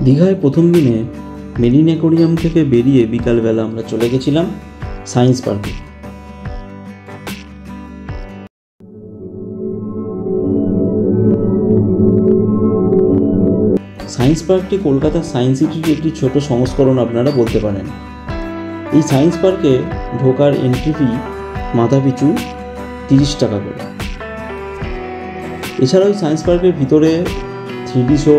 দীঘায় প্রথম দিনে মেরিন অ্যাকোয়ারিয়াম থেকে বেরিয়ে বিকালবেলা আমরা চলে গেছিলাম সায়েন্স পার্কে। সায়েন্স পার্কটি কলকাতার সায়েন্স সিটির একটি ছোট সংস্করণ আপনারা বলতে পারেন। এই সায়েন্স পার্কে ঢোকার এন্ট্রি ফি মাথাপিছু 30 টাকা করে। এছাড়াও এই সায়েন্স পার্কের ভিতরে 3D শো,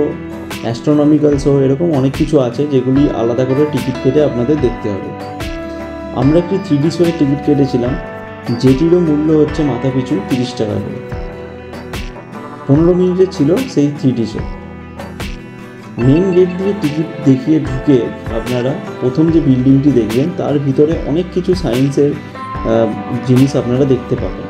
অ্যাস্ট্রোনমিক্যাল শো এরকম অনেক কিছু আছে যেগুলি আলাদা করে টিকিট কেটে আপনাদের দেখতে হবে। আমরা একটি 3D শোয়ের টিকিট কেটেছিলাম, যেটিরও মূল্য হচ্ছে মাথাপিছু 30 টাকা করে। 15 মিনিটের ছিল সেই 3D শো। মেন গেট দিয়ে টিকিট দেখিয়ে ঢুকে আপনারা প্রথম যে বিল্ডিংটি দেখবেন তার ভিতরে অনেক কিছু সায়েন্সের জিনিস আপনারা দেখতে পাবেন।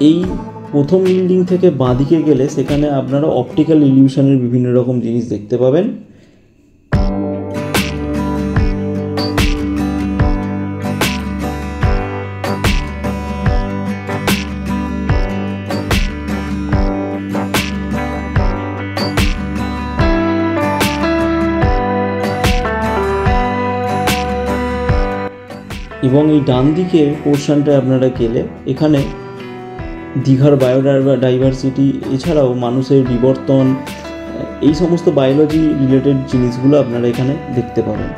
এই প্রথম বিল্ডিং থেকে বাঁদিকে গেলে সেখানে আপনারা অপটিক্যাল ইলিউশনের বিভিন্ন রকম জিনিস দেখতে পাবেন। এবং এই ডান দিকের পোর্শনটায় আপনারা গেলে এখানে দীঘার বায়োডাইভার্সিটি এছাড়াও মানুষের বিবর্তন এই সমস্ত বায়োলজি রিলেটেড জিনিসগুলো আপনারা এখানে দেখতে পাবেন।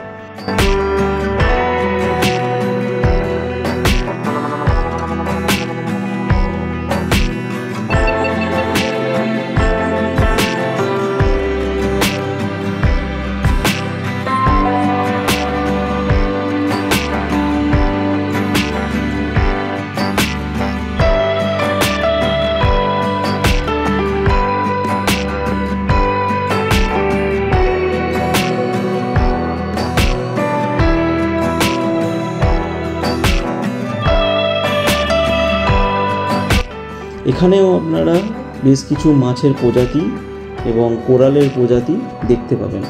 এখানেও আপনারা বেশ কিছু মাছের প্রজাতি এবং কোরালের প্রজাতি দেখতে পাবেন।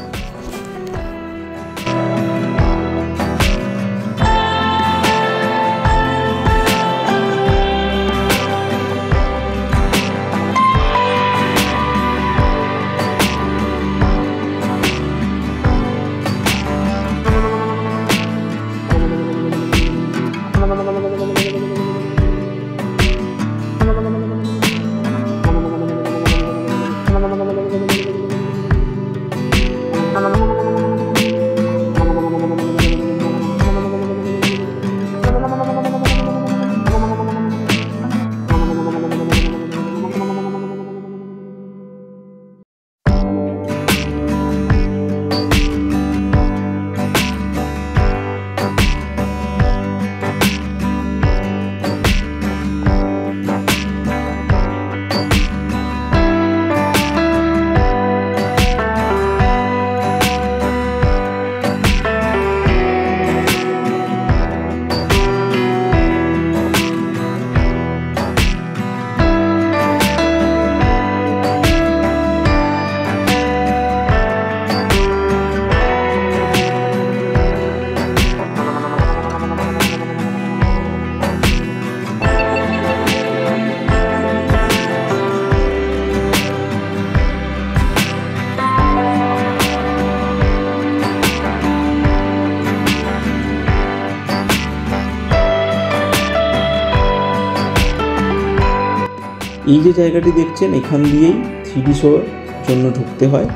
এই যে জায়গাটি দেখছেন এখান দিয়েই 3D শো জন্য ঢুকতে হয়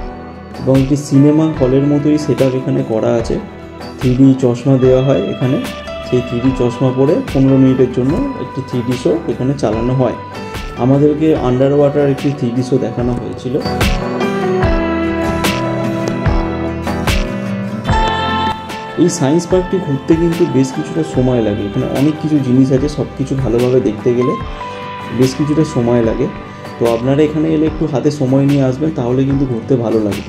এবং একটি সিনেমা হলের মতোই সেটআপ এখানে করা আছে। 3D চশমা দেওয়া হয় এখানে, সেই 3D চশমা পরে 15 মিনিটের জন্য একটি 3D শো এখানে চালানো হয়। আমাদেরকে আন্ডার ওয়াটার একটি 3D শো দেখানো হয়েছিল। এই সায়েন্স পার্কটি ঘুরতে কিন্তু বেশ কিছুটা সময় লাগে। এখানে অনেক কিছু জিনিস আছে, সব কিছু ভালোভাবে দেখতে গেলে বেশ কিছুটা সময় লাগে। তো আপনারা এখানে এলে একটু হাতে সময় নিয়ে আসবেন, তাহলে কিন্তু ঘুরতে ভালো লাগে।